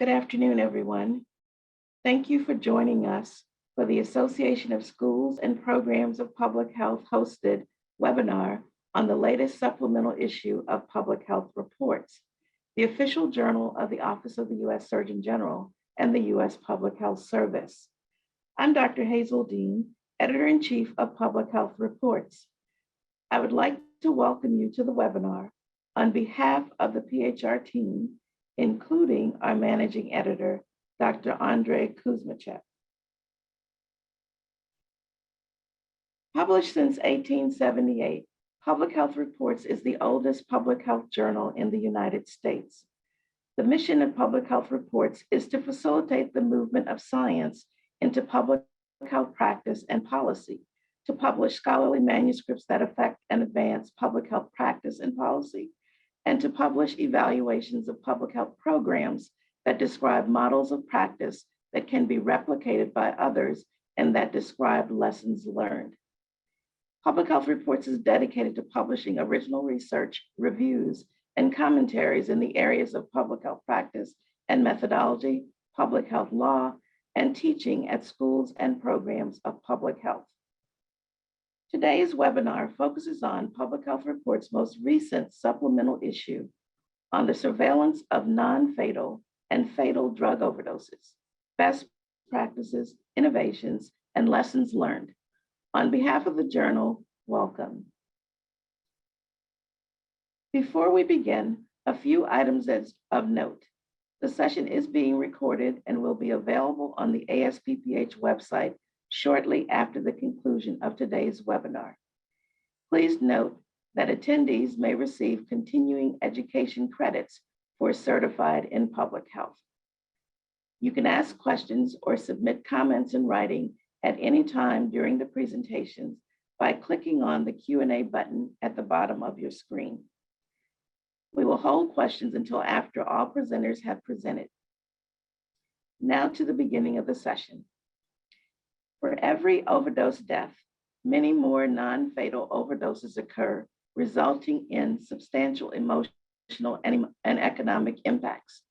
Good afternoon, everyone. Thank you for joining us for the Association of Schools and Programs of Public Health hosted webinar on the latest supplemental issue of Public Health Reports, the official journal of the Office of the U.S. Surgeon General and the U.S. Public Health Service. I'm Dr. Hazel Dean, Editor-in-Chief of Public Health Reports. I would like to welcome you to the webinar on behalf of the PHR team, including our managing editor, Dr. Andrei Kuzmachek. Published since 1878, Public Health Reports is the oldest public health journal in the United States. The mission of Public Health Reports is to facilitate the movement of science into public health practice and policy, to publish scholarly manuscripts that affect and advance public health practice and policy, and to publish evaluations of public health programs that describe models of practice that can be replicated by others and that describe lessons learned. Public Health Reports is dedicated to publishing original research, reviews, and commentaries in the areas of public health practice and methodology, public health law, and teaching at schools and programs of public health. Today's webinar focuses on Public Health Reports' most recent supplemental issue on the surveillance of non-fatal and fatal drug overdoses, best practices, innovations, and lessons learned. On behalf of the journal, welcome. Before we begin, a few items of note. The session is being recorded and will be available on the ASPPH website shortly after the conclusion of today's webinar. Please note that attendees may receive continuing education credits for certified in public health. You can ask questions or submit comments in writing at any time during the presentations by clicking on the Q&A button at the bottom of your screen. We will hold questions until after all presenters have presented. Now to the beginning of the session. For every overdose death, many more non-fatal overdoses occur, resulting in substantial emotional and economic impacts.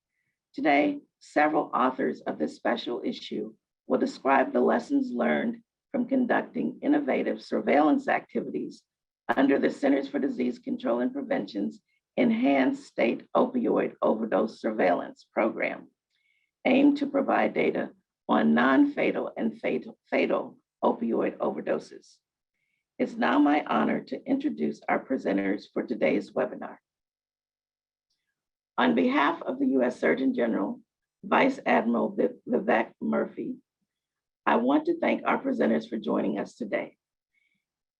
Today, several authors of this special issue will describe the lessons learned from conducting innovative surveillance activities under the Centers for Disease Control and Prevention's Enhanced State Opioid Overdose Surveillance Program, aimed to provide data on non-fatal and fatal opioid overdoses. It's now my honor to introduce our presenters for today's webinar. On behalf of the U.S. Surgeon General, Vice Admiral Vivek Murthy, I want to thank our presenters for joining us today.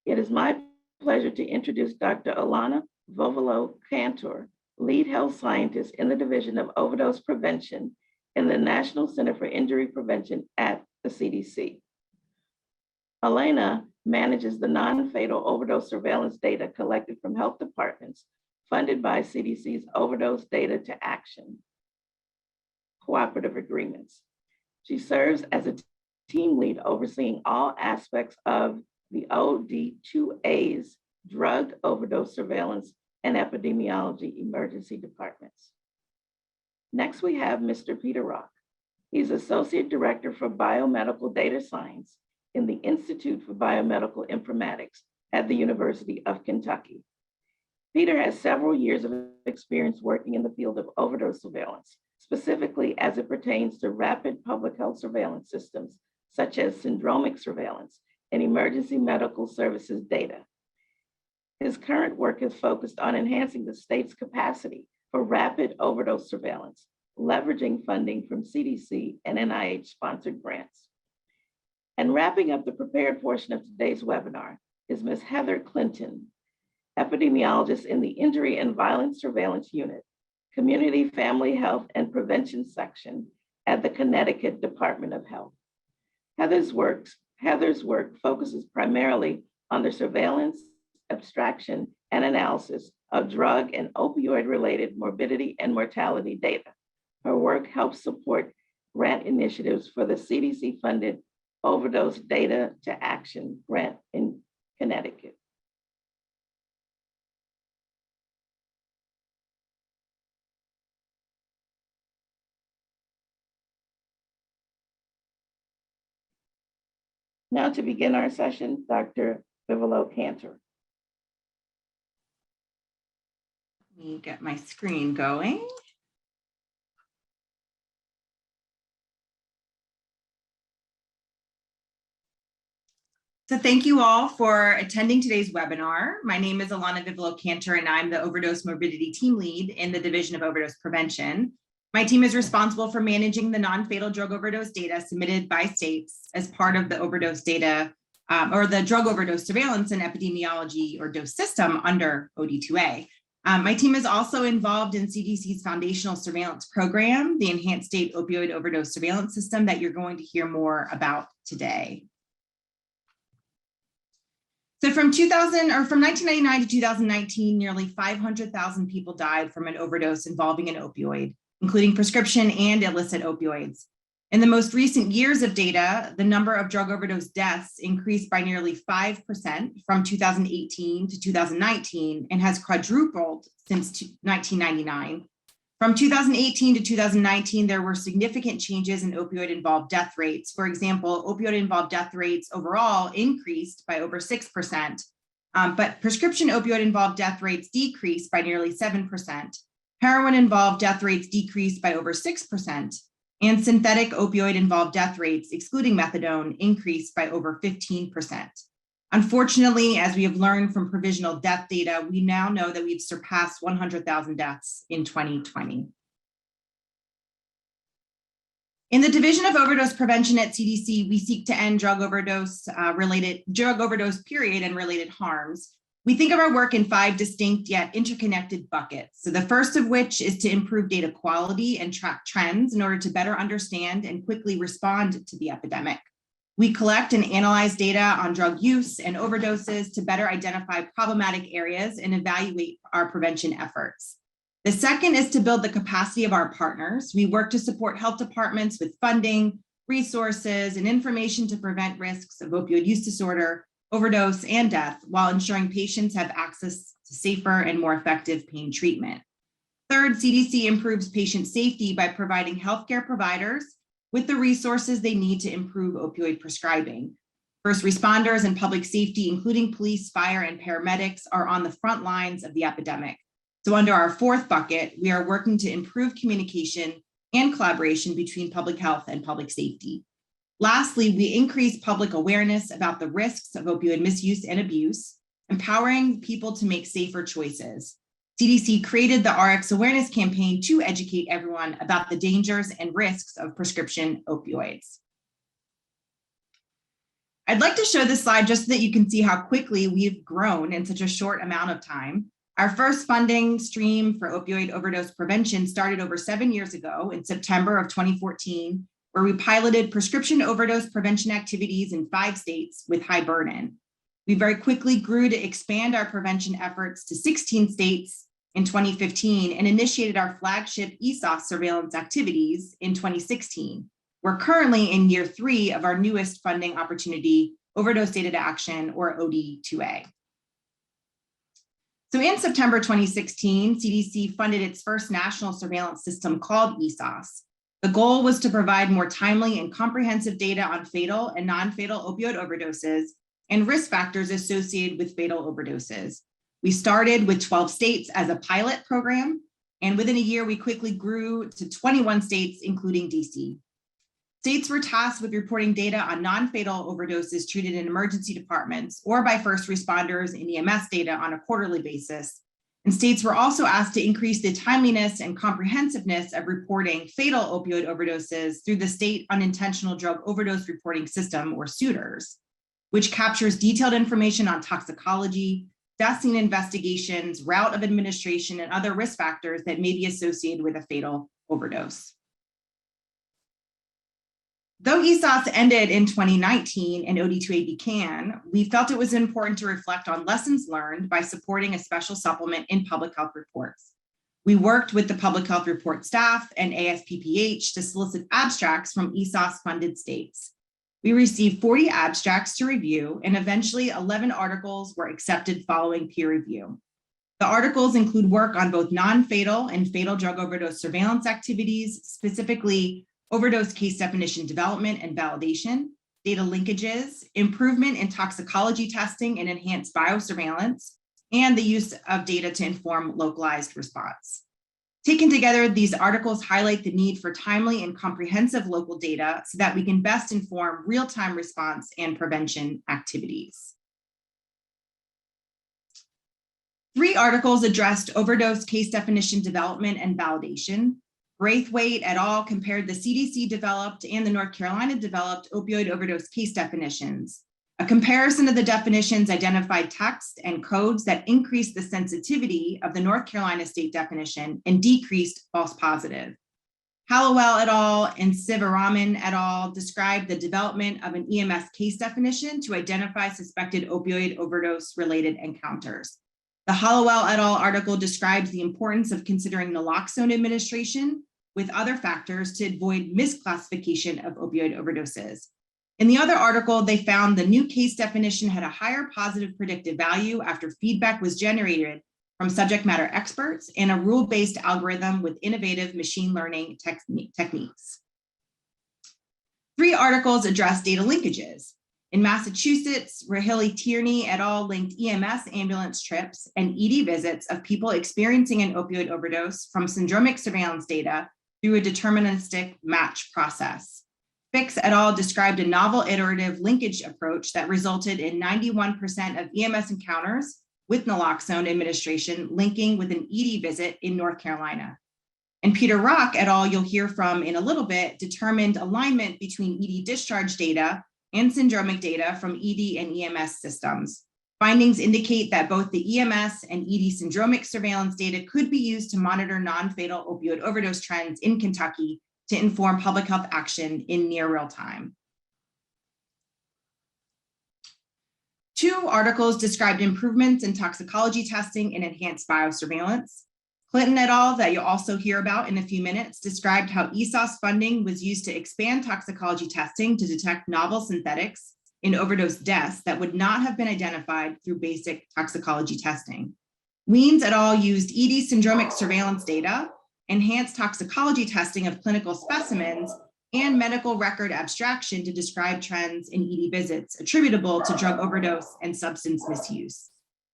It is my pleasure to introduce Dr. Alana Vovolo-Cantor, Lead Health Scientist in the Division of Overdose Prevention in the National Center for Injury Prevention at the CDC. Elena manages the non-fatal overdose surveillance data collected from health departments funded by CDC's Overdose Data to Action cooperative agreements. She serves as a team lead overseeing all aspects of the OD2A's drug overdose surveillance and epidemiology emergency departments. Next, we have Mr. Peter Rock. He's Associate Director for Biomedical Data Science in the Institute for Biomedical Informatics at the University of Kentucky. Peter has several years of experience working in the field of overdose surveillance, specifically as it pertains to rapid public health surveillance systems, such as syndromic surveillance and emergency medical services data. His current work is focused on enhancing the state's capacity for rapid overdose surveillance, leveraging funding from CDC and NIH-sponsored grants. And wrapping up the prepared portion of today's webinar is Ms. Heather Clinton, epidemiologist in the Injury and Violence Surveillance Unit, Community Family Health and Prevention Section at the Connecticut Department of Health. Heather's work focuses primarily on the surveillance, abstraction, and analysis of drug and opioid-related morbidity and mortality data. Her work helps support grant initiatives for the CDC-funded Overdose Data to Action grant in Connecticut. Now to begin our session, Dr. Vivolo Cantor. Let me get my screen going. So thank you all for attending today's webinar. My name is Alana Vivolo Cantor, and I'm the Overdose Morbidity Team Lead in the Division of Overdose Prevention. My team is responsible for managing the non-fatal drug overdose data submitted by states as part of the overdose data or the drug overdose surveillance and epidemiology or dose system under OD2A. My team is also involved in CDC's foundational surveillance program, the Enhanced State Opioid Overdose Surveillance System that you're going to hear more about today. So from 1999 to 2019, nearly 500,000 people died from an overdose involving an opioid, including prescription and illicit opioids. In the most recent years of data, the number of drug overdose deaths increased by nearly 5% from 2018 to 2019 and has quadrupled since 1999. From 2018 to 2019, there were significant changes in opioid-involved death rates. For example, opioid-involved death rates overall increased by over 6%, but prescription opioid-involved death rates decreased by nearly 7%. Heroin-involved death rates decreased by over 6%, and synthetic opioid-involved death rates, excluding methadone, increased by over 15%. Unfortunately, as we have learned from provisional death data, we now know that we've surpassed 100,000 deaths in 2020. In the Division of Overdose Prevention at CDC, we seek to end drug overdose period and related harms. We think of our work in 5 distinct yet interconnected buckets. So the first of which is to improve data quality and track trends in order to better understand and quickly respond to the epidemic. We collect and analyze data on drug use and overdoses to better identify problematic areas and evaluate our prevention efforts. The second is to build the capacity of our partners. We work to support health departments with funding, resources, and information to prevent risks of opioid use disorder, overdose, and death, while ensuring patients have access to safer and more effective pain treatment. Third, CDC improves patient safety by providing healthcare providers with the resources they need to improve opioid prescribing. First responders and public safety, including police, fire, and paramedics, are on the front lines of the epidemic. So under our fourth bucket, we are working to improve communication and collaboration between public health and public safety. Lastly, we increase public awareness about the risks of opioid misuse and abuse, empowering people to make safer choices. CDC created the RX Awareness Campaign to educate everyone about the dangers and risks of prescription opioids. I'd like to show this slide just so that you can see how quickly we've grown in such a short amount of time. Our first funding stream for opioid overdose prevention started over 7 years ago in September of 2014, where we piloted prescription overdose prevention activities in 5 states with high burden. We very quickly grew to expand our prevention efforts to 16 states in 2015 and initiated our flagship ESOS surveillance activities in 2016. We're currently in year 3 of our newest funding opportunity, Overdose Data to Action, or OD2A. So in September 2016, CDC funded its first national surveillance system called ESOS. The goal was to provide more timely and comprehensive data on fatal and non-fatal opioid overdoses and risk factors associated with fatal overdoses. We started with 12 states as a pilot program, and within a year, we quickly grew to 21 states, including DC. States were tasked with reporting data on non-fatal overdoses treated in emergency departments or by first responders in EMS data on a quarterly basis. And states were also asked to increase the timeliness and comprehensiveness of reporting fatal opioid overdoses through the State Unintentional Drug Overdose Reporting System, or SUDRS, which captures detailed information on toxicology, death scene investigations, route of administration, and other risk factors that may be associated with a fatal overdose. Though ESOS ended in 2019 and OD2A began, we felt it was important to reflect on lessons learned by supporting a special supplement in public health reports. We worked with the public health report staff and ASPPH to solicit abstracts from ESOS-funded states. We received 40 abstracts to review, and eventually 11 articles were accepted following peer review. The articles include work on both non-fatal and fatal drug overdose surveillance activities, specifically overdose case definition development and validation, data linkages, improvement in toxicology testing and enhanced biosurveillance, and the use of data to inform localized response. Taken together, these articles highlight the need for timely and comprehensive local data so that we can best inform real-time response and prevention activities. 3 articles addressed overdose case definition development and validation. Braithwaite et al. Compared the CDC developed and the North Carolina developed opioid overdose case definitions. A comparison of the definitions identified text and codes that increased the sensitivity of the North Carolina state definition and decreased false positive. Hallowell et al. And Sivaraman et al. Described the development of an EMS case definition to identify suspected opioid overdose related encounters. The Hallowell et al. Article describes the importance of considering naloxone administration with other factors to avoid misclassification of opioid overdoses. In the other article, they found the new case definition had a higher positive predictive value after feedback was generated from subject matter experts and a rule-based algorithm with innovative machine learning techniques. 3 articles address data linkages. In Massachusetts, Rahilly-Tierney et al. Linked EMS ambulance trips and ED visits of people experiencing an opioid overdose from syndromic surveillance data through a deterministic match process. Fix et al. Described a novel iterative linkage approach that resulted in 91% of EMS encounters with naloxone administration linking with an ED visit in North Carolina. And Peter Rock et al., you'll hear from in a little bit, determined alignment between ED discharge data and syndromic data from ED and EMS systems. Findings indicate that both the EMS and ED syndromic surveillance data could be used to monitor non-fatal opioid overdose trends in Kentucky to inform public health action in near real time. 2 articles described improvements in toxicology testing and enhanced biosurveillance. Clinton et al., that you'll also hear about in a few minutes, described how ESOS funding was used to expand toxicology testing to detect novel synthetics in overdose deaths that would not have been identified through basic toxicology testing. Weens et al. Used ED syndromic surveillance data, enhanced toxicology testing of clinical specimens, and medical record abstraction to describe trends in ED visits attributable to drug overdose and substance misuse.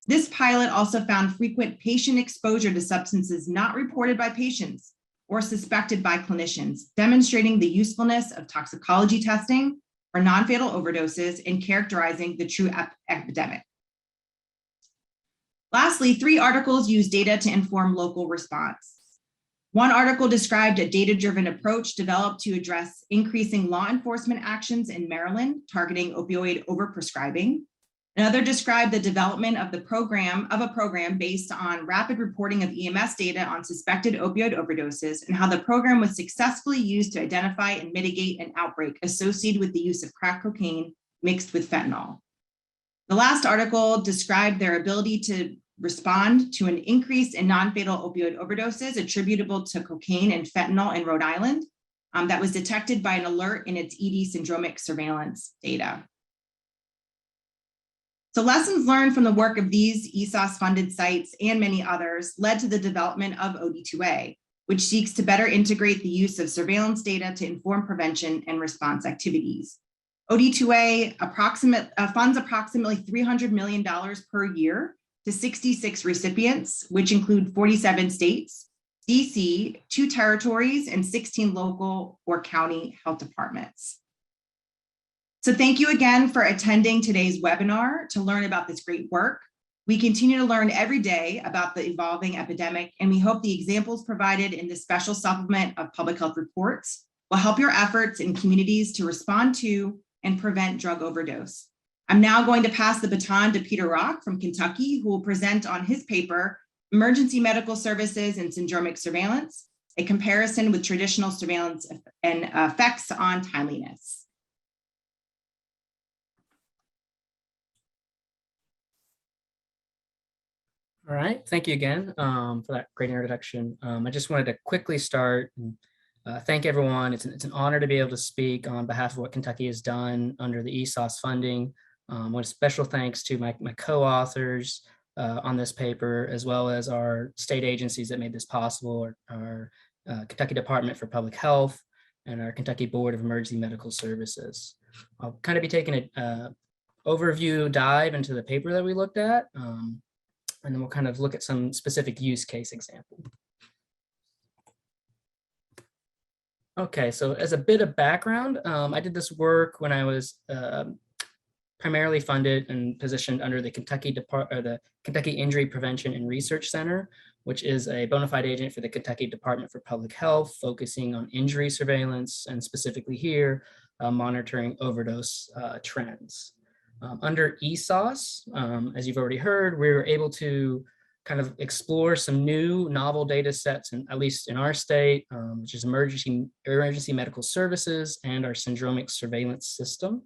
This pilot also found frequent patient exposure to substances not reported by patients or suspected by clinicians, demonstrating the usefulness of toxicology testing for non-fatal overdoses and characterizing the true epidemic. Lastly, 3 articles use data to inform local response. 1 article described a data-driven approach developed to address increasing law enforcement actions in Maryland targeting opioid overprescribing. Another described the development of a program based on rapid reporting of EMS data on suspected opioid overdoses and how the program was successfully used to identify and mitigate an outbreak associated with the use of crack cocaine mixed with fentanyl. The last article described their ability to respond to an increase in non-fatal opioid overdoses attributable to cocaine and fentanyl in Rhode Island that was detected by an alert in its ED syndromic surveillance data. So lessons learned from the work of these ESOS-funded sites and many others led to the development of OD2A, which seeks to better integrate the use of surveillance data to inform prevention and response activities. OD2A funds approximately $300 million per year to 66 recipients, which include 47 states, DC, 2 territories, and 16 local or county health departments. So thank you again for attending today's webinar to learn about this great work. We continue to learn every day about the evolving epidemic, and we hope the examples provided in this special supplement of public health reports will help your efforts in communities to respond to and prevent drug overdose. I'm now going to pass the baton to Peter Rock from Kentucky, who will present on his paper, Emergency Medical Services and Syndromic Surveillance, a comparison with traditional surveillance and effects on timeliness. All right, thank you again for that great introduction. I just wanted to quickly start and thank everyone. It's an honor to be able to speak on behalf of what Kentucky has done under the ESOS funding. With special thanks to my co-authors on this paper, as well as our state agencies that made this possible, our Kentucky Department for Public Health and our Kentucky Board of Emergency Medical Services. I'll kind of be taking an overview dive into the paper that we looked at, and then we'll kind of look at some specific use case example. Okay, so as a bit of background, I did this work when I was primarily funded and positioned under the Kentucky Injury Prevention and Research Center, which is a bona fide agent for the Kentucky Department for Public Health, focusing on injury surveillance and specifically here, monitoring overdose trends. Under ESOS, as you've already heard, we were able to kind of explore some new novel data sets, and at least in our state, which is emergency medical services and our syndromic surveillance system.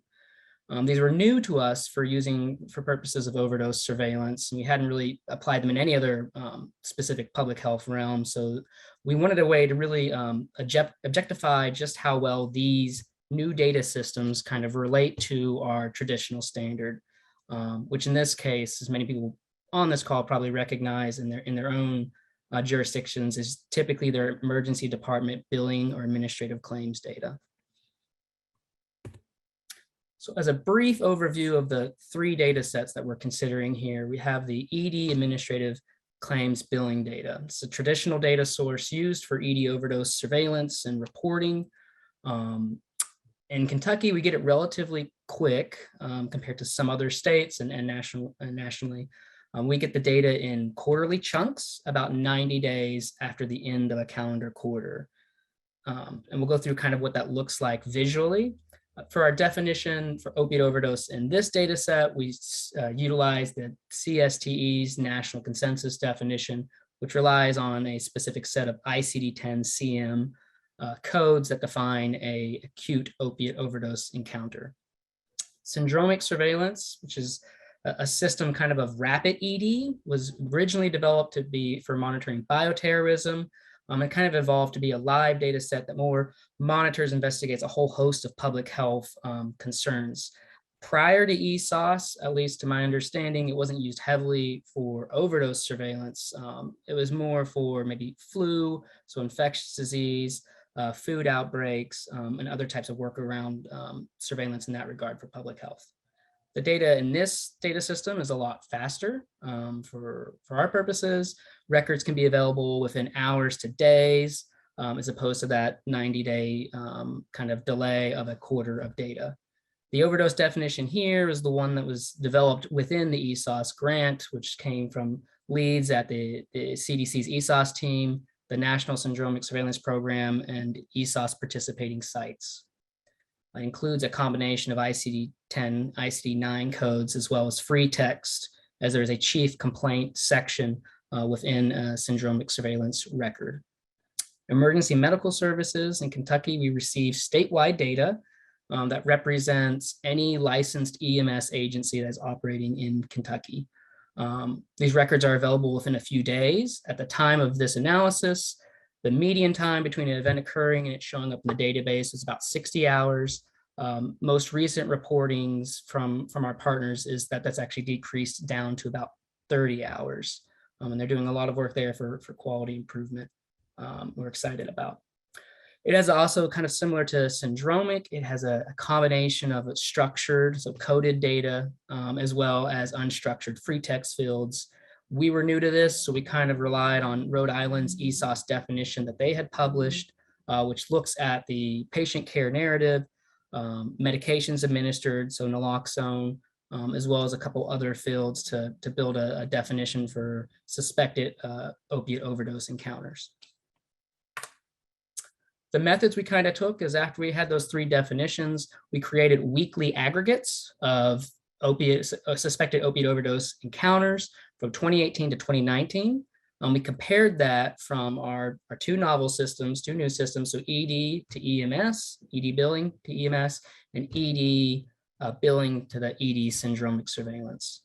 These were new to us for purposes of overdose surveillance, and we hadn't really applied them in any other specific public health realm. So we wanted a way to really objectify just how well these new data systems kind of relate to our traditional standard, which in this case, as many people on this call probably recognize in their own jurisdictions, is typically their emergency department billing or administrative claims data. So as a brief overview of the 3 data sets that we're considering here, we have the ED administrative claims billing data. It's a traditional data source used for ED overdose surveillance and reporting. In Kentucky, we get it relatively quick compared to some other states and nationally. We get the data in quarterly chunks, about 90 days after the end of a calendar quarter. And we'll go through kind of what that looks like visually. For our definition for opiate overdose in this data set, we utilize the CSTE's national consensus definition, which relies on a specific set of ICD-10-CM codes that define an acute opiate overdose encounter. Syndromic surveillance, which is a system kind of rapid ED, was originally developed to be for monitoring bioterrorism. It kind of evolved to be a live data set that more monitors, investigates a whole host of public health concerns. Prior to ESOS, at least to my understanding, it wasn't used heavily for overdose surveillance. It was more for maybe flu, so infectious disease, food outbreaks, and other types of work around surveillance in that regard for public health. The data in this data system is a lot faster for our purposes. Records can be available within hours to days, as opposed to that 90-day kind of delay of a quarter of data. The overdose definition here is the one that was developed within the ESOS grant, which came from leads at the CDC's ESOS team, the National Syndromic Surveillance Program, and ESOS participating sites. It includes a combination of ICD-10, ICD-9 codes, as well as free text, as there is a chief complaint section within a syndromic surveillance record. Emergency medical services in Kentucky, we receive statewide data that represents any licensed EMS agency that is operating in Kentucky. These records are available within a few days. At the time of this analysis, the median time between an event occurring and it showing up in the database is about 60 hours. Most recent reportings from our partners is that that's actually decreased down to about 30 hours. And they're doing a lot of work there for quality improvement. We're excited about. It has also kind of similar to syndromic. It has a combination of structured, so coded data, as well as unstructured free text fields. We were new to this, so we kind of relied on Rhode Island's ESOS definition that they had published, which looks at the patient care narrative, medications administered, so naloxone, as well as a couple other fields to build a definition for suspected opiate overdose encounters. The methods we kind of took is after we had those 3 definitions, we created weekly aggregates of suspected opiate overdose encounters from 2018 to 2019. We compared that from our 2 novel systems, 2 new systems, so ED to EMS, ED billing to EMS, and ED billing to the ED syndromic surveillance.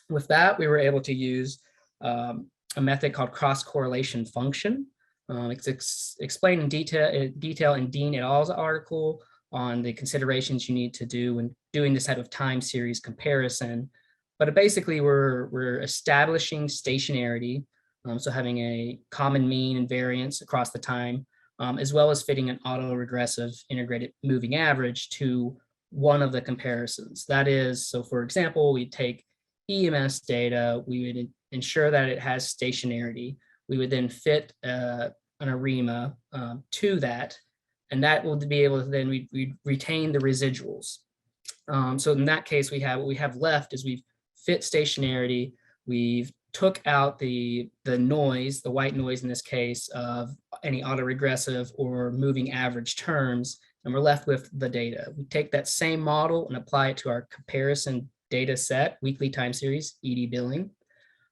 With that, we were able to use a method called cross-correlation function. It's explained in detail in Dean et al.'s article on the considerations you need to do when doing this type of time series comparison. But basically, we're establishing stationarity, so having a common mean and variance across the time, as well as fitting an autoregressive integrated moving average to one of the comparisons. That is, so for example, we take EMS data, we would ensure that it has stationarity. We would then fit an ARIMA to that, and that will be able to then we retain the residuals. So in that case, what we have left is we've fit stationarity, we've took out the noise, the white noise in this case, of any autoregressive or moving average terms, and we're left with the data. We take that same model and apply it to our comparison data set, weekly time series, ED billing,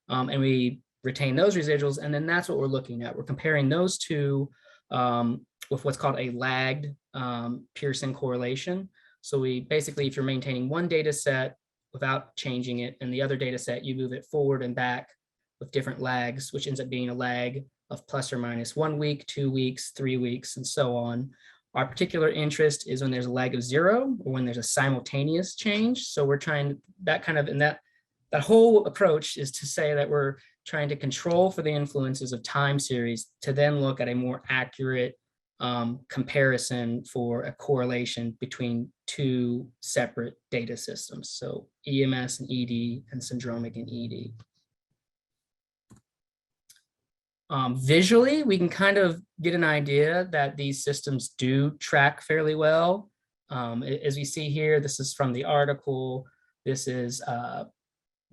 and we retain those residuals, and then that's what we're looking at. We're comparing those two with what's called a lagged Pearson correlation. So we basically, if you're maintaining one data set without changing it, and the other data set, you move it forward and back with different lags, which ends up being a lag of plus or minus 1 week, 2 weeks, 3 weeks, and so on. Our particular interest is when there's a lag of 0 or when there's a simultaneous change. So we're trying that whole approach is to say that we're trying to control for the influences of time series to then look at a more accurate comparison for a correlation between two separate data systems. So EMS and ED and syndromic and ED. Visually, we can kind of get an idea that these systems do track fairly well. As we see here, this is from the article. This is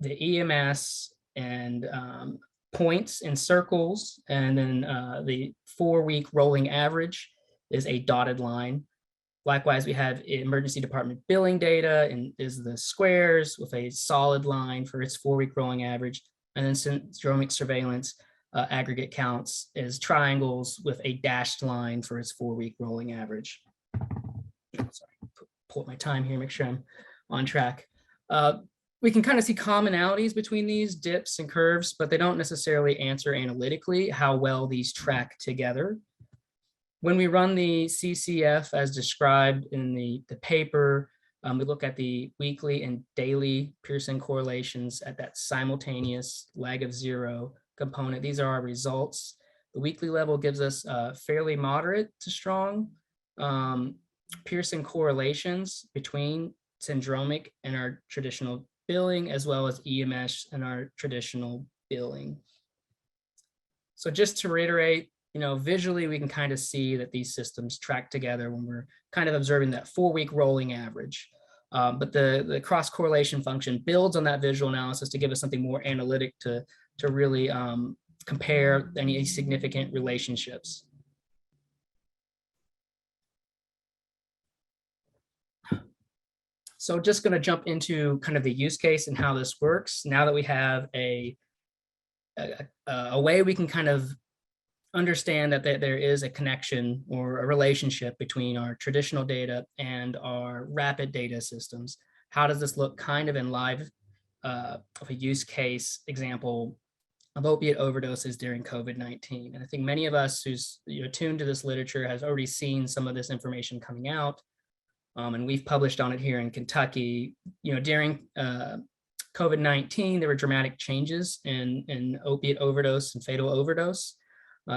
the EMS and points in circles, and then the 4-week rolling average is a dotted line. Likewise, we have emergency department billing data and is the squares with a solid line for its 4-week rolling average, and then syndromic surveillance aggregate counts is triangles with a dashed line for its 4-week rolling average. Sorry, pull up my time here, make sure I'm on track. We can kind of see commonalities between these dips and curves, but they don't necessarily answer analytically how well these track together. When we run the CCF as described in the paper, we look at the weekly and daily Pearson correlations at that simultaneous lag of 0 component. These are our results. The weekly level gives us fairly moderate to strong Pearson correlations between syndromic and our traditional billing, as well as EMS and our traditional billing. So just to reiterate, visually we can kind of see that these systems track together when we're kind of observing that 4-week rolling average. But the cross correlation function builds on that visual analysis to give us something more analytic to really compare any significant relationships. So just going to jump into kind of the use case and how this works. Now that we have a way we can kind of understand that there is a connection or a relationship between our traditional data and our rapid data systems. How does this look kind of in live of a use case example of opiate overdoses during COVID-19? And I think many of us who's tuned to this literature has already seen some of this information coming out. And we've published on it here in Kentucky. During COVID-19, there were dramatic changes in opiate overdose and fatal overdose.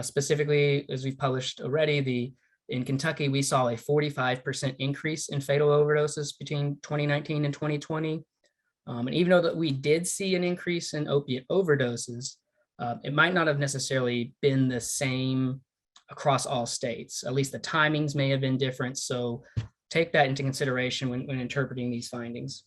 Specifically, as we've published already, in Kentucky, we saw a 45% increase in fatal overdoses between 2019 and 2020. And even though that we did see an increase in opiate overdoses, it might not have necessarily been the same across all states. At least the timings may have been different. So take that into consideration when interpreting these findings.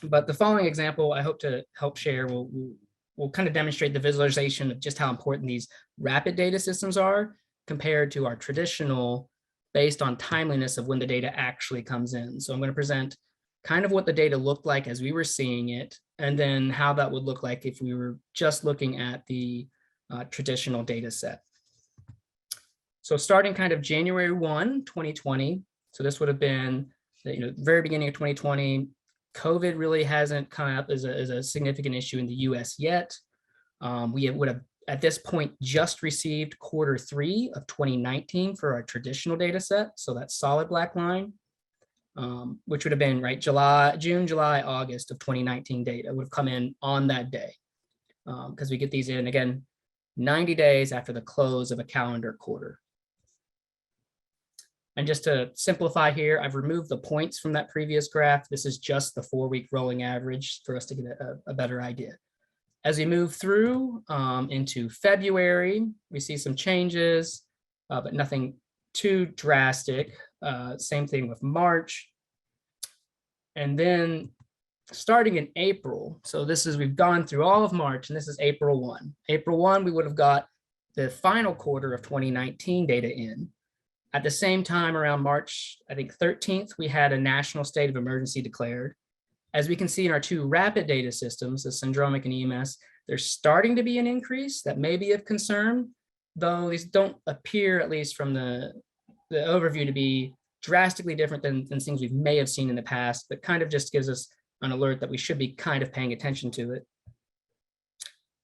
But the following example I hope to help share will kind of demonstrate the visualization of just how important these rapid data systems are compared to our traditional based on timeliness of when the data actually comes in. So I'm going to present kind of what the data looked like as we were seeing it, and then how that would look like if we were just looking at the traditional data set. So starting kind of January 1, 2020, so this would have been the very beginning of 2020. COVID really hasn't come up as a significant issue in the US yet. We would have at this point just received Q3 of 2019 for our traditional data set. So that solid black line, which would have been June, July, August of 2019 data would have come in on that day. Because we get these in again, 90 days after the close of a calendar quarter. And just to simplify here, I've removed the points from that previous graph. This is just the 4-week rolling average for us to get a better idea. As we move through into February, we see some changes, but nothing too drastic. Same thing with March. And then starting in April, so we've gone through all of March, and this is April 1. April 1, we would have got the final quarter of 2019 data in. At the same time, around March, I think 13th, we had a national state of emergency declared. As we can see in our two rapid data systems, the syndromic and EMS, there's starting to be an increase that may be of concern, though these don't appear, at least from the overview, to be drastically different than things we may have seen in the past, but kind of just gives us an alert that we should be kind of paying attention to it.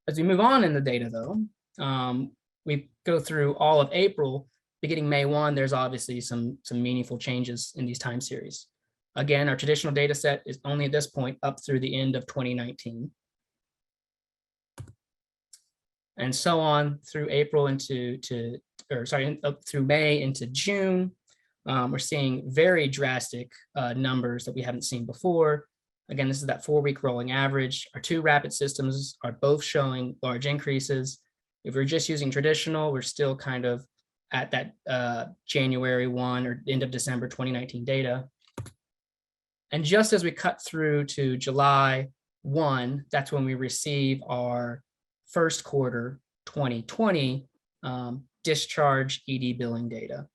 As we move on in the data, though, we go through all of April. Beginning May 1, there's obviously some meaningful changes in these time series. Again, our traditional data set is only at this point up through the end of 2019. And so on through April up through May into June. We're seeing very drastic numbers that we haven't seen before. Again, this is that 4-week rolling average. Our two rapid systems are both showing large increases. If we're just using traditional, we're still kind of at that January 1 or end of December 2019 data. And just as we cut through to July 1, that's when we receive our first quarter 2020 discharge ED billing data.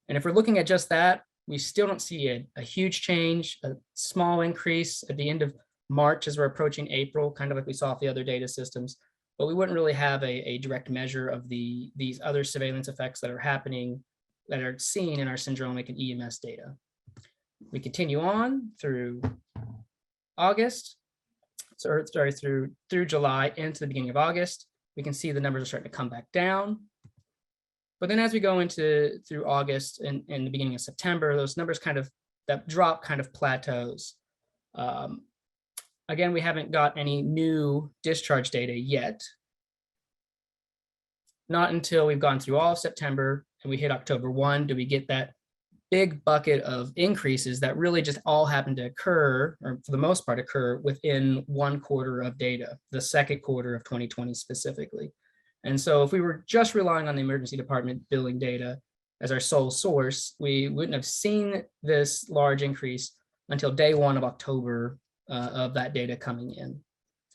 And if we're looking at just that, we still don't see a huge change, a small increase at the end of March as we're approaching April, kind of like we saw with the other data systems. But we wouldn't really have a direct measure of these other surveillance effects that are happening, that are seen in our syndromic and EMS data. We continue on through August, through July into the beginning of August. We can see the numbers are starting to come back down. But then as we go through August and the beginning of September, those numbers that drop kind of plateaus. Again, we haven't got any new discharge data yet. Not until we've gone through all of September and we hit October 1 do we get that big bucket of increases that really just all happen to occur, or for the most part occur, within 1 quarter of data, the second quarter of 2020 specifically. And so if we were just relying on the emergency department billing data as our sole source, we wouldn't have seen this large increase until day 1 of October of that data coming in.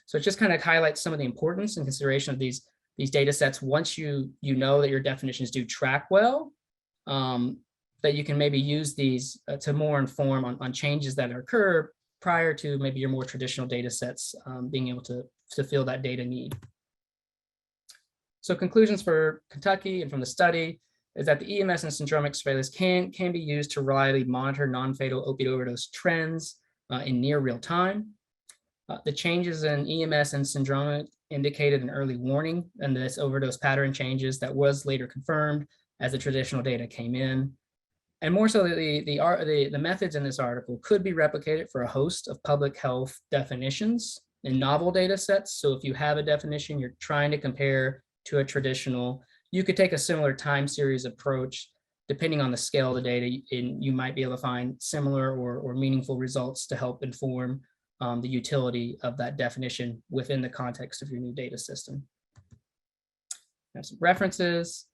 So it just kind of highlights some of the importance and consideration of these data sets. Once you know that your definitions do track well, that you can maybe use these to more inform on changes that occur prior to maybe your more traditional data sets being able to fill that data need. So conclusions for Kentucky and from the study is that the EMS and syndromic surveillance can be used to reliably monitor non-fatal opioid overdose trends in near real time. The changes in EMS and syndromic indicated an early warning and this overdose pattern changes that was later confirmed as the traditional data came in. And more so, the methods in this article could be replicated for a host of public health definitions in novel data sets. So if you have a definition you're trying to compare to a traditional, you could take a similar time series approach. Depending on the scale of the data, you might be able to find similar or meaningful results to help inform the utility of that definition within the context of your new data system. I have some references,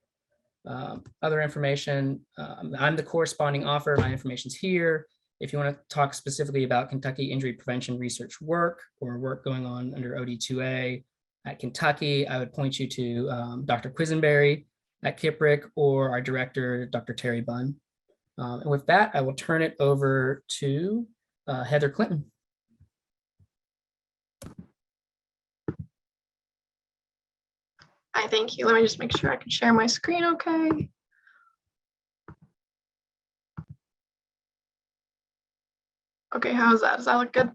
other information. I'm the corresponding author. My information's here. If you want to talk specifically about Kentucky injury prevention research work or work going on under OD2A at Kentucky, I would point you to Dr. Quisenberry at Kiprick or our director, Dr. Terry Bunn. And with that, I will turn it over to Heather Clinton. Hi, thank you. Let me just make sure I can share my screen okay. Okay, how's that? Does that look good?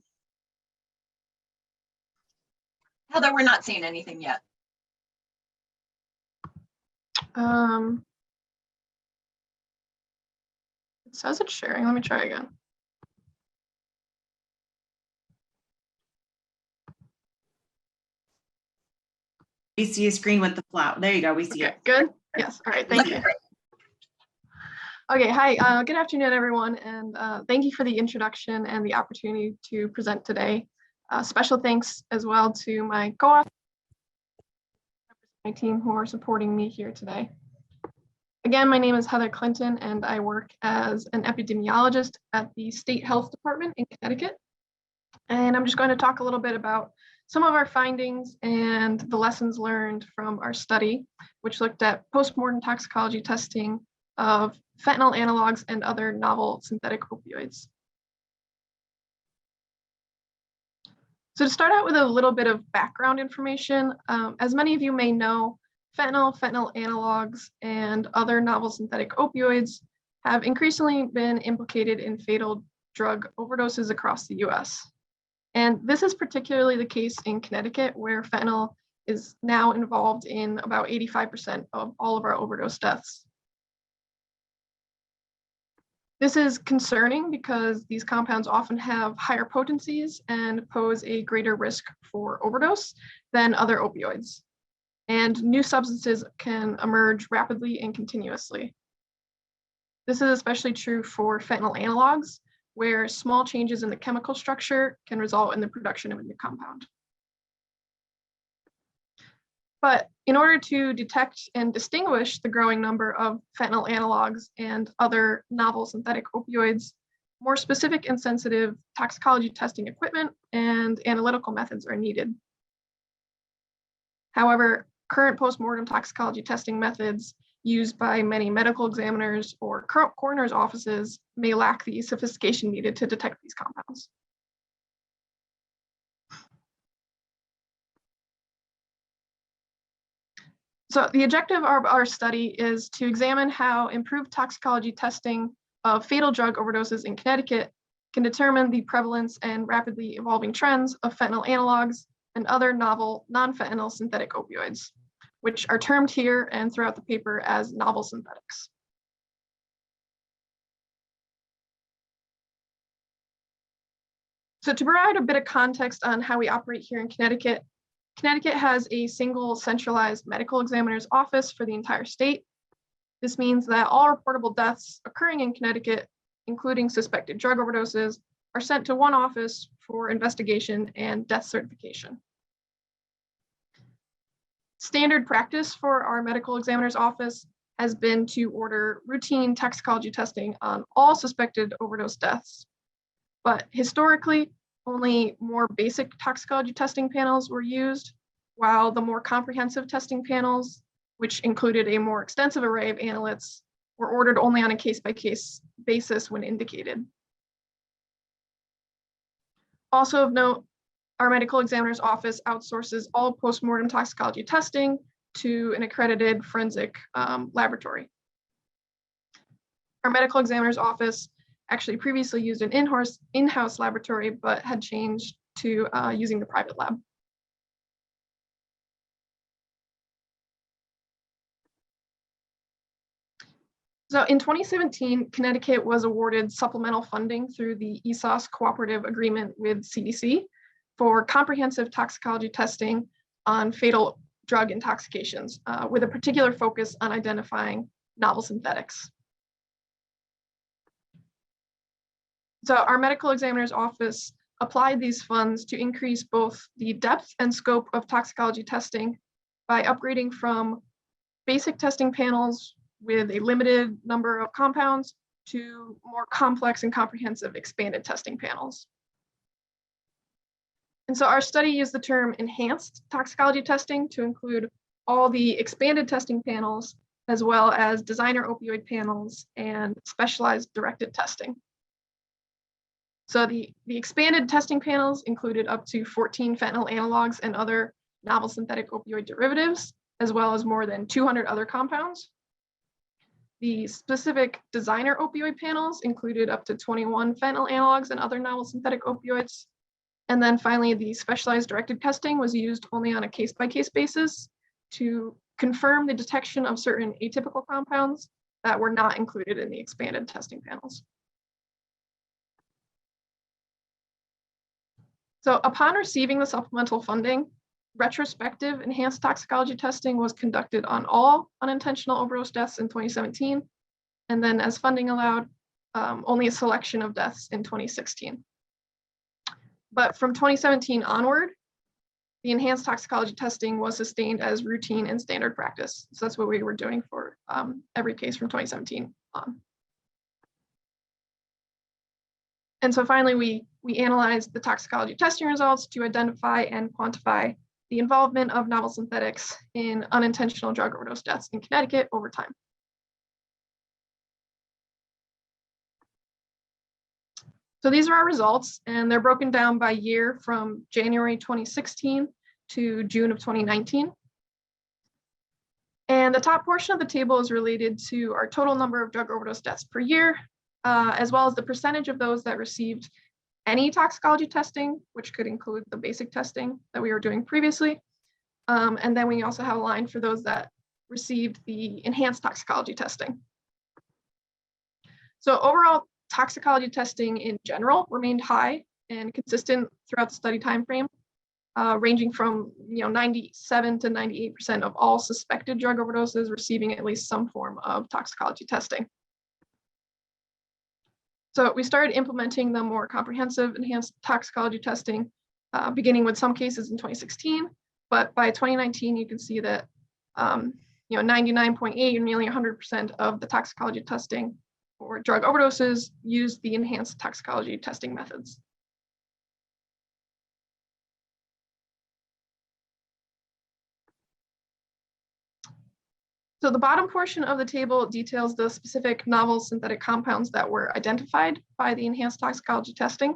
Heather, we're not seeing anything yet. It says it's sharing. Let me try again. We see a screen with the flower. There you go. We see Okay, it. good. Yes. All right. Thank you. Okay, hi, good afternoon, everyone, and thank you for the introduction and the opportunity to present today. Special thanks as well to my co-authors, my team who are supporting me here today. Again, my name is Heather Clinton, and I work as an epidemiologist at the State Health Department in Connecticut. And I'm just going to talk a little bit about some of our findings and the lessons learned from our study, which looked at postmortem toxicology testing of fentanyl analogs and other novel synthetic opioids. So to start out with a little bit of background information, as many of you may know, fentanyl analogs, and other novel synthetic opioids have increasingly been implicated in fatal drug overdoses across the US. And this is particularly the case in Connecticut, where fentanyl is now involved in about 85% of all of our overdose deaths. This is concerning because these compounds often have higher potencies and pose a greater risk for overdose than other opioids. And new substances can emerge rapidly and continuously. This is especially true for fentanyl analogs, where small changes in the chemical structure can result in the production of a new compound. But in order to detect and distinguish the growing number of fentanyl analogs and other novel synthetic opioids, more specific and sensitive toxicology testing equipment and analytical methods are needed. However, current postmortem toxicology testing methods used by many medical examiners or coroner's offices may lack the sophistication needed to detect these compounds. So the objective of our study is to examine how improved toxicology testing of fatal drug overdoses in Connecticut can determine the prevalence and rapidly evolving trends of fentanyl analogs and other novel non-fentanyl synthetic opioids, which are termed here and throughout the paper as novel synthetics. So to provide a bit of context on how we operate here in Connecticut, Connecticut has a single centralized medical examiner's office for the entire state. This means that all reportable deaths occurring in Connecticut, including suspected drug overdoses, are sent to one office for investigation and death certification. Standard practice for our medical examiner's office has been to order routine toxicology testing on all suspected overdose deaths. But historically, only more basic toxicology testing panels were used, while the more comprehensive testing panels, which included a more extensive array of analytes, were ordered only on a case-by-case basis when indicated. Also of note, our medical examiner's office outsources all postmortem toxicology testing to an accredited forensic laboratory. Our medical examiner's office actually previously used an in-house laboratory, but had changed to using the private lab. So in 2017, Connecticut was awarded supplemental funding through the ESOS cooperative agreement with CDC for comprehensive toxicology testing on fatal drug intoxications, with a particular focus on identifying novel synthetics. So our medical examiner's office applied these funds to increase both the depth and scope of toxicology testing by upgrading from basic testing panels with a limited number of compounds to more complex and comprehensive expanded testing panels. And so our study used the term enhanced toxicology testing to include all the expanded testing panels, as well as designer opioid panels and specialized directed testing. So the expanded testing panels included up to 14 fentanyl analogs and other novel synthetic opioid derivatives, as well as more than 200 other compounds. The specific designer opioid panels included up to 21 fentanyl analogs and other novel synthetic opioids. And then finally, the specialized directed testing was used only on a case-by-case basis to confirm the detection of certain atypical compounds that were not included in the expanded testing panels. So upon receiving the supplemental funding, retrospective enhanced toxicology testing was conducted on all unintentional overdose deaths in 2017, And then as funding allowed, only a selection of deaths in 2016. But from 2017 onward, the enhanced toxicology testing was sustained as routine and standard practice. So that's what we were doing for every case from 2017 on. And so finally, we analyzed the toxicology testing results to identify and quantify the involvement of novel synthetics in unintentional drug overdose deaths in Connecticut over time. So these are our results, and they're broken down by year from January 2016 to June of 2019. And the top portion of the table is related to our total number of drug overdose deaths per year, as well as the percentage of those that received any toxicology testing, which could include the basic testing that we were doing previously. And then we also have a line for those that received the enhanced toxicology testing. So overall, toxicology testing in general remained high and consistent throughout the study timeframe, ranging from 97 to 98% of all suspected drug overdoses receiving at least some form of toxicology testing. So we started implementing the more comprehensive enhanced toxicology testing, beginning with some cases in 2016, but by 2019, you can see that 99.8 or nearly 100% of the toxicology testing for drug overdoses used the enhanced toxicology testing methods. So the bottom portion of the table details the specific novel synthetic compounds that were identified by the enhanced toxicology testing.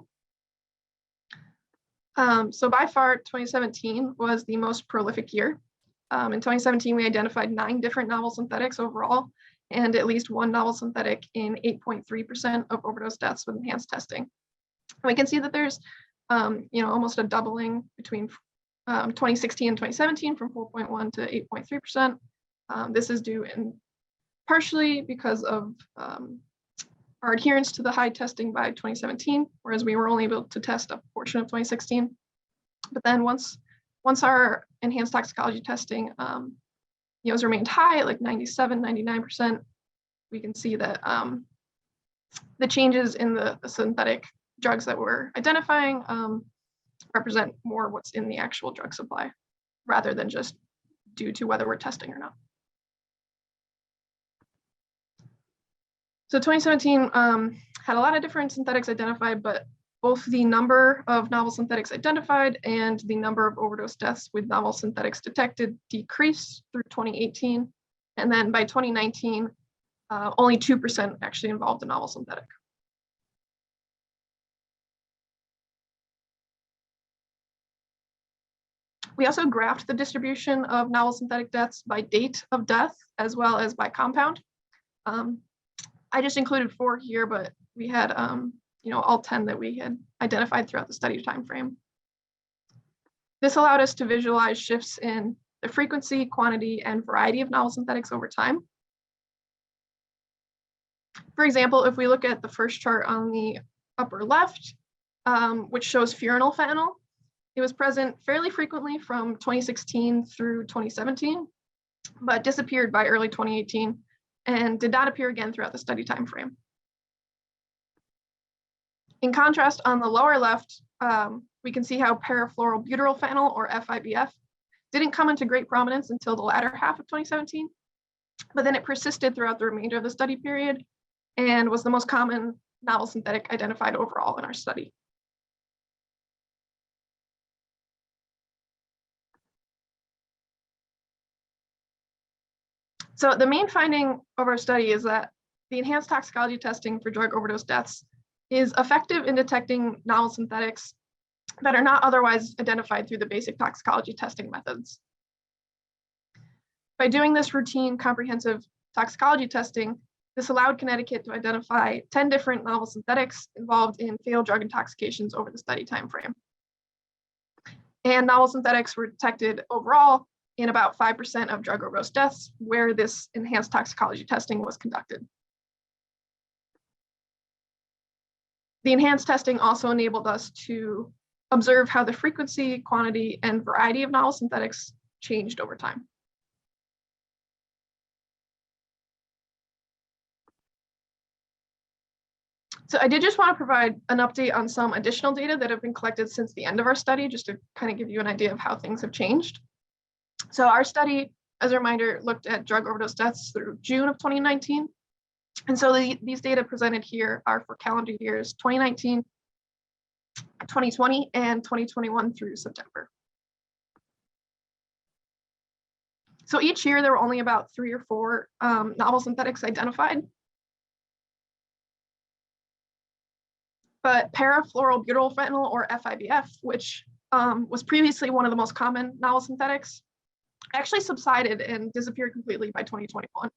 So by far, 2017 was the most prolific year. In 2017, we identified 9 different novel synthetics overall, and at least 1 novel synthetic in 8.3% of overdose deaths with enhanced testing. And we can see that there's almost a doubling between 2016 and 2017 from 4.1 to 8.3%. This is due in partially because of our adherence to the high testing by 2017, whereas we were only able to test a portion of 2016. But then once our enhanced toxicology testing has remained high at like 97, 99%, we can see that the changes in the synthetic drugs that we're identifying represent more what's in the actual drug supply rather than just due to whether we're testing or not. So 2017 had a lot of different synthetics identified, but both the number of novel synthetics identified and the number of overdose deaths with novel synthetics detected decreased through 2018. And then by 2019, only 2% actually involved a novel synthetic. We also graphed the distribution of novel synthetic deaths by date of death, as well as by compound. I just included 4 here, but we had all 10 that we had identified throughout the study timeframe. This allowed us to visualize shifts in the frequency, quantity, and variety of novel synthetics over time. For example, if we look at the first chart on the upper left, which shows furanol fentanyl, it was present fairly frequently from 2016 through 2017, but disappeared by early 2018 and did not appear again throughout the study timeframe. In contrast, on the lower left, we can see how parafluorobutyryl fentanyl, or FIBF, didn't come into great prominence until the latter half of 2017, but then it persisted throughout the remainder of the study period and was the most common novel synthetic identified overall in our study. So the main finding of our study is that the enhanced toxicology testing for drug overdose deaths is effective in detecting novel synthetics that are not otherwise identified through the basic toxicology testing methods. By doing this routine comprehensive toxicology testing, this allowed Connecticut to identify 10 different novel synthetics involved in fatal drug intoxications over the study timeframe. And novel synthetics were detected overall in about 5% of drug overdose deaths where this enhanced toxicology testing was conducted. The enhanced testing also enabled us to observe how the frequency, quantity, and variety of novel synthetics changed over time. So I did just want to provide an update on some additional data that have been collected since the end of our study, just to kind of give you an idea of how things have changed. So our study, as a reminder, looked at drug overdose deaths through June of 2019. And so these data presented here are for calendar years 2019, 2020, and 2021 through September. So each year there were only about 3 or 4 novel synthetics identified. But parafluorobutylfentanyl, or FIBF, which was previously one of the most common novel synthetics, actually subsided and disappeared completely by 2021.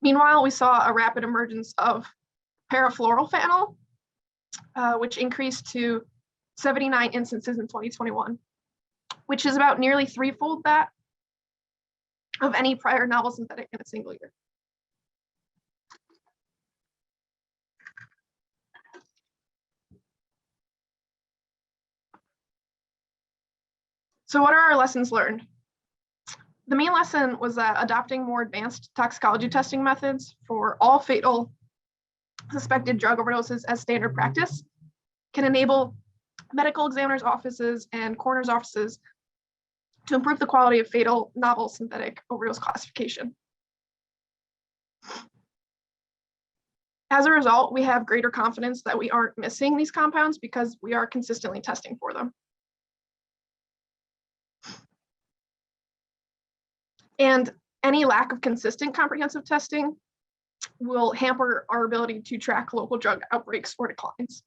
Meanwhile, we saw a rapid emergence of parafluorofentanyl, which increased to 79 instances in 2021, which is about nearly 3-fold that of any prior novel synthetic in a single year. So what are our lessons learned? The main lesson was that adopting more advanced toxicology testing methods for all fatal suspected drug overdoses as standard practice can enable medical examiners' offices and coroners' offices to improve the quality of fatal novel synthetic overdose classification. As a result, we have greater confidence that we aren't missing these compounds because we are consistently testing for them. And any lack of consistent comprehensive testing will hamper our ability to track local drug outbreaks or declines.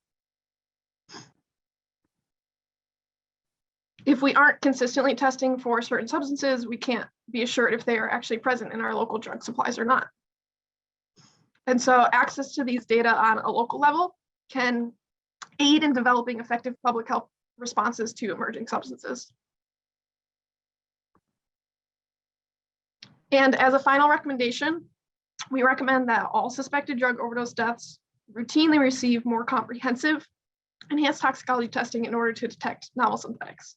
If we aren't consistently testing for certain substances, we can't be assured if they are actually present in our local drug supplies or not. And so access to these data on a local level can aid in developing effective public health responses to emerging substances. And as a final recommendation, we recommend that all suspected drug overdose deaths routinely receive more comprehensive enhanced toxicology testing in order to detect novel synthetics.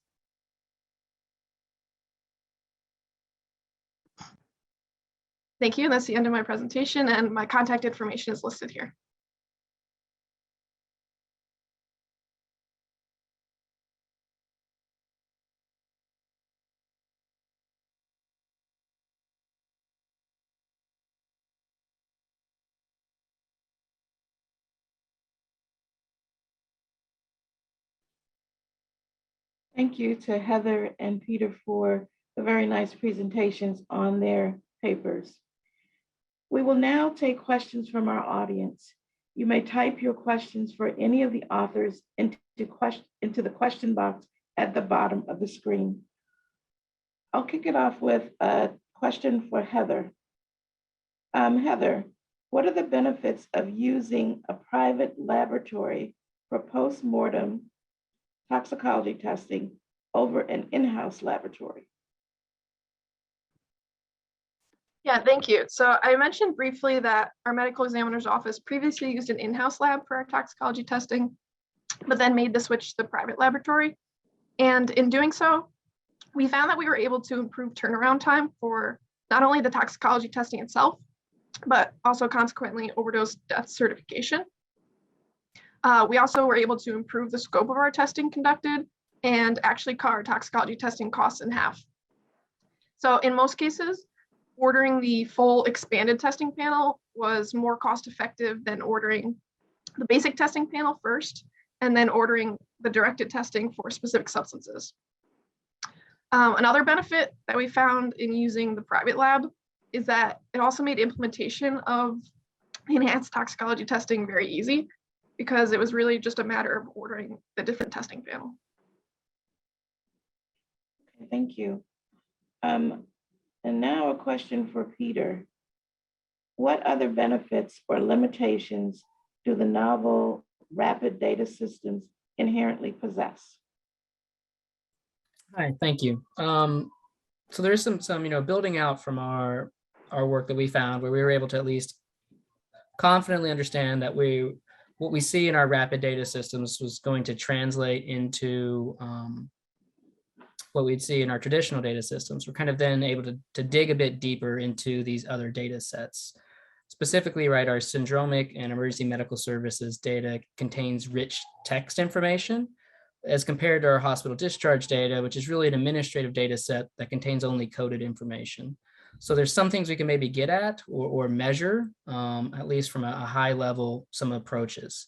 Thank you. That's the end of my presentation, and my contact information is listed here. Thank you to Heather and Peter for the very nice presentations on their papers. We will now take questions from our audience. You may type your questions for any of the authors into the question box at the bottom of the screen. I'll kick it off with a question for Heather. Heather, what are the benefits of using a private laboratory for postmortem toxicology testing over an in-house laboratory? Yeah, thank you. So I mentioned briefly that our medical examiner's office previously used an in-house lab for our toxicology testing, but then made the switch to the private laboratory. And in doing so, we found that we were able to improve turnaround time for not only the toxicology testing itself, but also consequently overdose death certification. We also were able to improve the scope of our testing conducted and actually cut our toxicology testing costs in half. So in most cases, ordering the full expanded testing panel was more cost effective than ordering the basic testing panel first, and then ordering the directed testing for specific substances. Another benefit that we found in using the private lab is that it also made implementation of enhanced toxicology testing very easy, because it was really just a matter of ordering the different testing panel. Okay, thank you. And now a question for Peter. What other benefits or limitations do the novel rapid data systems inherently possess? Hi, thank you. So there's some building out from our work that we found, where we were able to at least confidently understand that what we see in our rapid data systems was going to translate into what we'd see in our traditional data systems. We're kind of then able to dig a bit deeper into these other data sets. specifically, right, our syndromic and emergency medical services data contains rich text information as compared to our hospital discharge data, which is really an administrative data set that contains only coded information. So there's some things we can maybe get at or measure, at least from a high level, some approaches.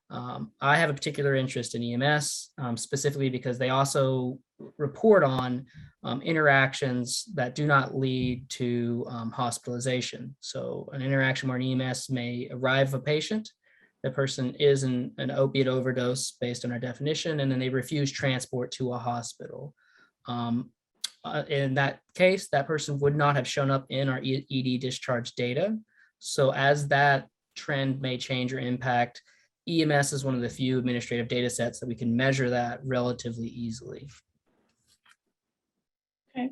I have a particular interest in EMS, specifically because they also report on interactions that do not lead to hospitalization. So an interaction where an EMS may arrive a patient, the person is an opiate overdose based on our definition, and then they refuse transport to a hospital. In that case, that person would not have shown up in our ED discharge data. So as that trend may change or impact, EMS is one of the few administrative data sets that we can measure that relatively easily. Okay.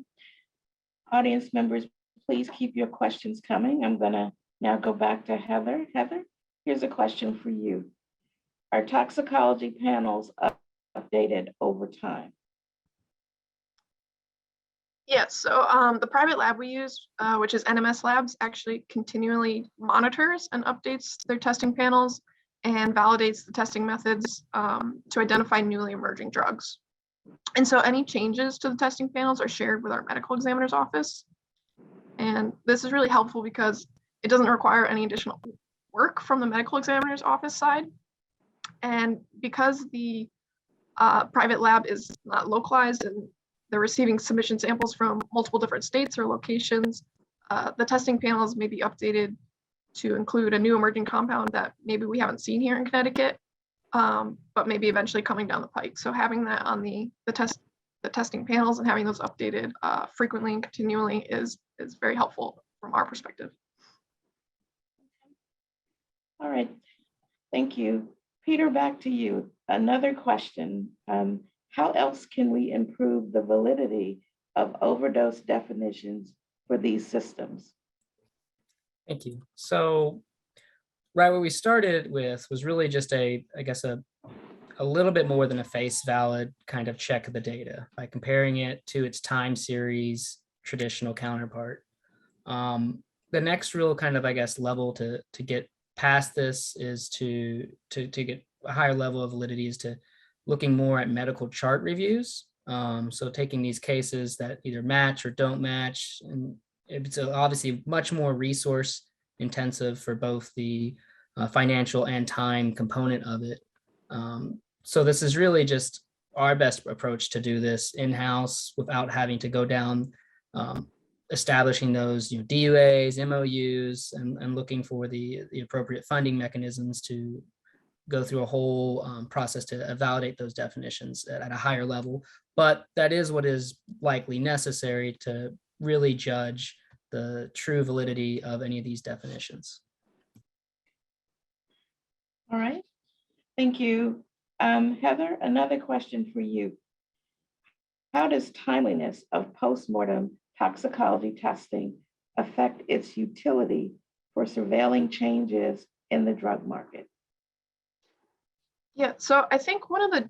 Audience members, please keep your questions coming. I'm gonna now go back to Heather. Heather, here's a question for you. Are toxicology panels updated over time? Yes, so the private lab we use, which is NMS Labs, actually continually monitors and updates their testing panels and validates the testing methods to identify newly emerging drugs. And so any changes to the testing panels are shared with our medical examiner's office. And this is really helpful because it doesn't require any additional work from the medical examiner's office side. And because the private lab is not localized and they're receiving submission samples from multiple different states or locations, the testing panels may be updated to include a new emerging compound that maybe we haven't seen here in Connecticut, but maybe eventually coming down the pike. So having that on the testing panels and having those updated frequently and continually is very helpful from our perspective. All right, thank you. Peter, back to you. Another question. How else can we improve the validity of overdose definitions for these systems? Thank you. So right where we started with was really just I guess a little bit more than a face valid kind of check of the data by comparing it to its time series traditional counterpart. The next real kind of, I guess, level to get past this is to get a higher level of validity is to looking more at medical chart reviews. So taking these cases that either match or don't match, and it's obviously much more resource intensive for both the financial and time component of it. So this is really just our best approach to do this in-house without having to go down establishing those DUAs, MOUs, and looking for the appropriate funding mechanisms to go through a whole process to validate those definitions at a higher level. But that is what is likely necessary to really judge the true validity of any of these definitions. All right, thank you. Heather, another question for you. How does timeliness of postmortem toxicology testing affect its utility for surveilling changes in the drug market? Yeah, so I think one of the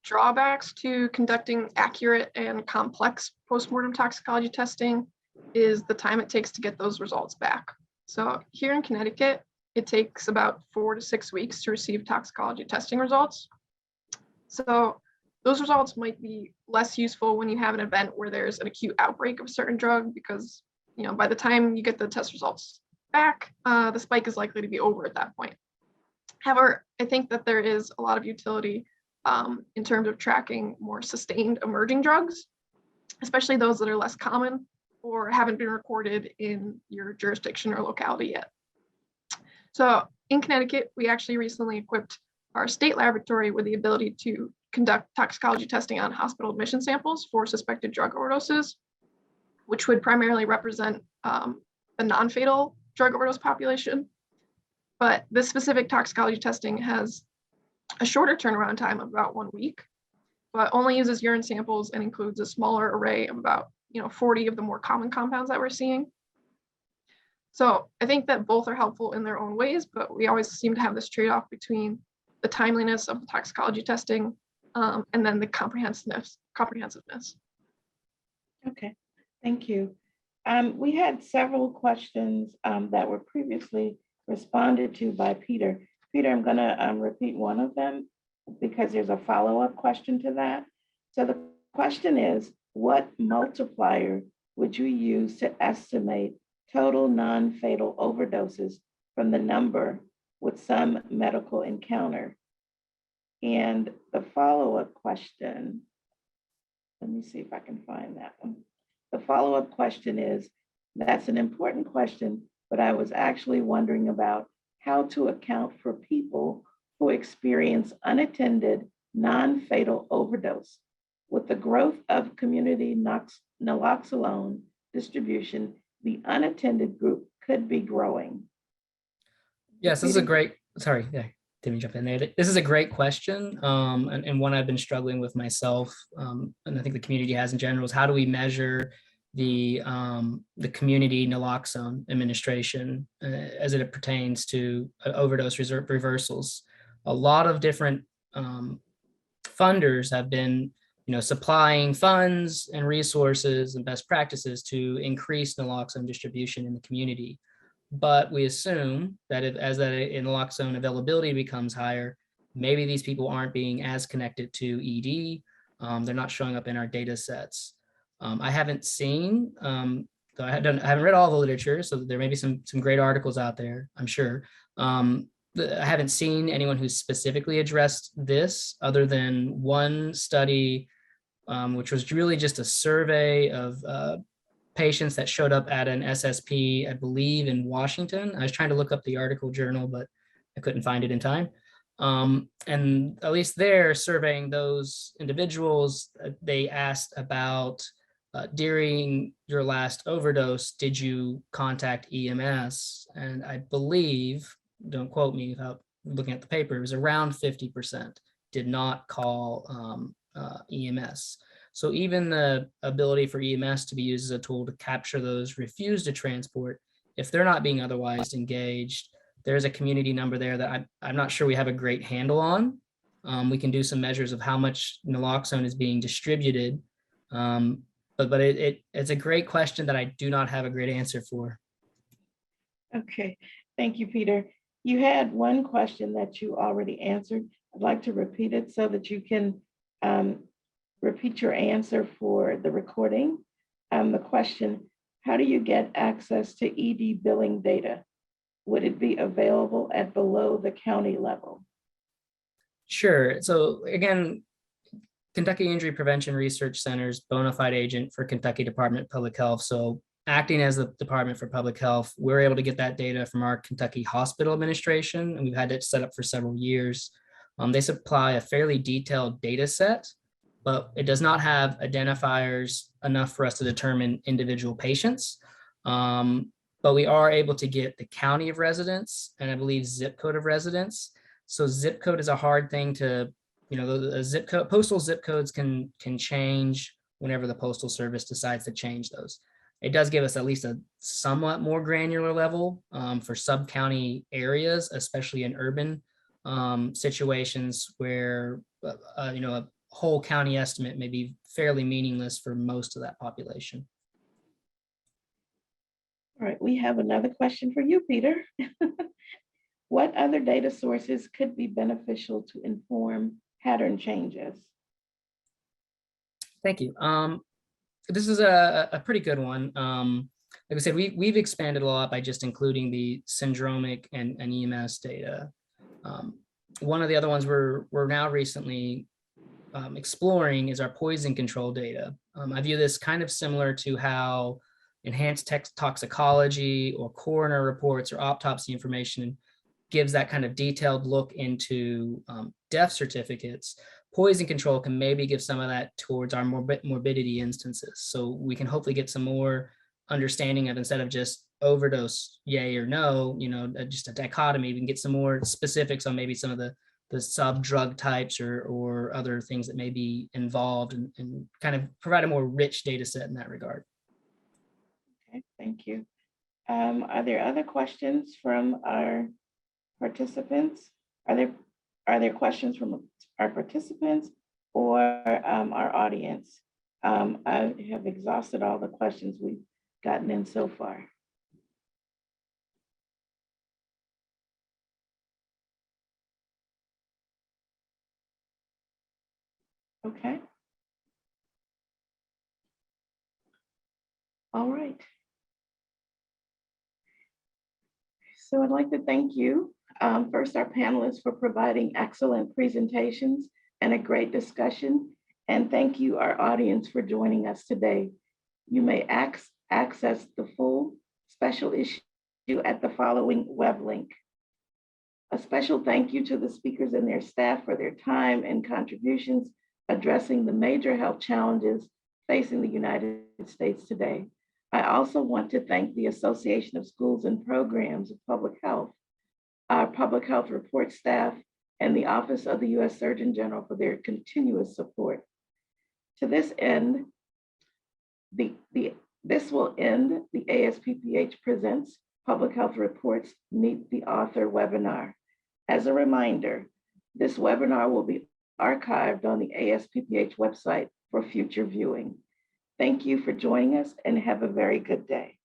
drawbacks to conducting accurate and complex postmortem toxicology testing is the time it takes to get those results back. So here in Connecticut, it takes about 4 to 6 weeks to receive toxicology testing results. So those results might be less useful when you have an event where there's an acute outbreak of a certain drug, because by the time you get the test results back, the spike is likely to be over at that point. However, I think that there is a lot of utility in terms of tracking more sustained emerging drugs, especially those that are less common or haven't been recorded in your jurisdiction or locality yet. So in Connecticut, we actually recently equipped our state laboratory with the ability to conduct toxicology testing on hospital admission samples for suspected drug overdoses, which would primarily represent the non-fatal drug overdose population. But this specific toxicology testing has a shorter turnaround time of about 1 week, but only uses urine samples and includes a smaller array of about 40 of the more common compounds that we're seeing. So I think that both are helpful in their own ways, but we always seem to have this trade-off between the timeliness of the toxicology testing and then the comprehensiveness. Okay, thank you. We had several questions that were previously responded to by Peter. Peter, I'm going to repeat one of them because there's a follow-up question to that. So the question is, what multiplier would you use to estimate total non-fatal overdoses from the number with some medical encounter? And the follow-up question, let me see if I can find that one. The follow-up question is, that's an important question, but I was actually wondering about how to account for people who experience unattended non-fatal overdose. With the growth of community naloxone distribution, the unattended group could be growing. Yes, this is a great, sorry, yeah, didn't jump in there. This is a great question, and one I've been struggling with myself, and I think the community has in general, is how do we measure the community naloxone administration as it pertains to overdose reversals. A lot of different funders have been, supplying funds and resources and best practices to increase naloxone distribution in the community. But we assume that as that naloxone availability becomes higher, maybe these people aren't being as connected to ED. They're not showing up in our data sets. I haven't seen, though I haven't read all the literature, so there may be some great articles out there, I'm sure. I haven't seen anyone who's specifically addressed this other than one study, which was really just a survey of patients that showed up at an SSP, I believe in Washington. I was trying to look up the article journal, but I couldn't find it in time. And at least they're surveying those individuals. They asked about during your last overdose, did you contact EMS? And I believe, don't quote me without looking at the paper, it was around 50% did not call EMS. So even the ability for EMS to be used as a tool to capture those refused to transport, if they're not being otherwise engaged, there's a community number there that I'm not sure we have a great handle on. We can do some measures of how much naloxone is being distributed. But it's a great question that I do not have a great answer for. Okay, thank you, Peter. You had one question that you already answered. I'd like to repeat it so that you can repeat your answer for the recording. The question, how do you get access to ED billing data? Would it be available at below the county level? Sure. So again, Kentucky Injury Prevention Research Center's bona fide agent for Kentucky Department of Public Health. So acting as the Department for Public Health, we're able to get that data from our Kentucky Hospital Administration, and we've had it set up for several years. They supply a fairly detailed data set, but it does not have identifiers enough for us to determine individual patients. But we are able to get the county of residence and I believe zip code of residence. So zip code is a hard thing to, the zip code, postal zip codes can change whenever the Postal Service decides to change those. It does give us at least a somewhat more granular level for sub-county areas, especially in urban situations where, a whole county estimate may be fairly meaningless for most of that population. All right, we have another question for you, Peter. What other data sources could be beneficial to inform pattern changes? Thank you. This is a pretty good one. Like I said, we've expanded a lot by just including the syndromic and EMS data. One of the other ones we're now recently exploring is our poison control data. I view this kind of similar to how enhanced toxicology or coroner reports or autopsy information gives that kind of detailed look into death certificates. Poison control can maybe give some of that towards our morbidity instances. So we can hopefully get some more understanding of, instead of just overdose, yay or no, just a dichotomy, we can get some more specifics on maybe some of the sub drug types or other things that may be involved and kind of provide a more rich data set in that regard. Okay, thank you. Are there other questions from our participants? Are there questions from our participants or our audience? I have exhausted all the questions we've gotten in so far. Okay. All right. So I'd like to thank you, first our panelists for providing excellent presentations and a great discussion. And thank you, our audience, for joining us today. You may access the full special issue at the following web link. A special thank you to the speakers and their staff for their time and contributions addressing the major health challenges facing the United States today. I also want to thank the Association of Schools and Programs of Public Health, our public health report staff, and the Office of the U.S. Surgeon General for their continuous support. To this end, this will end the ASPPH Presents Public Health Reports Meet the Author webinar. As a reminder, this webinar will be archived on the ASPPH website for future viewing. Thank you for joining us and have a very good day.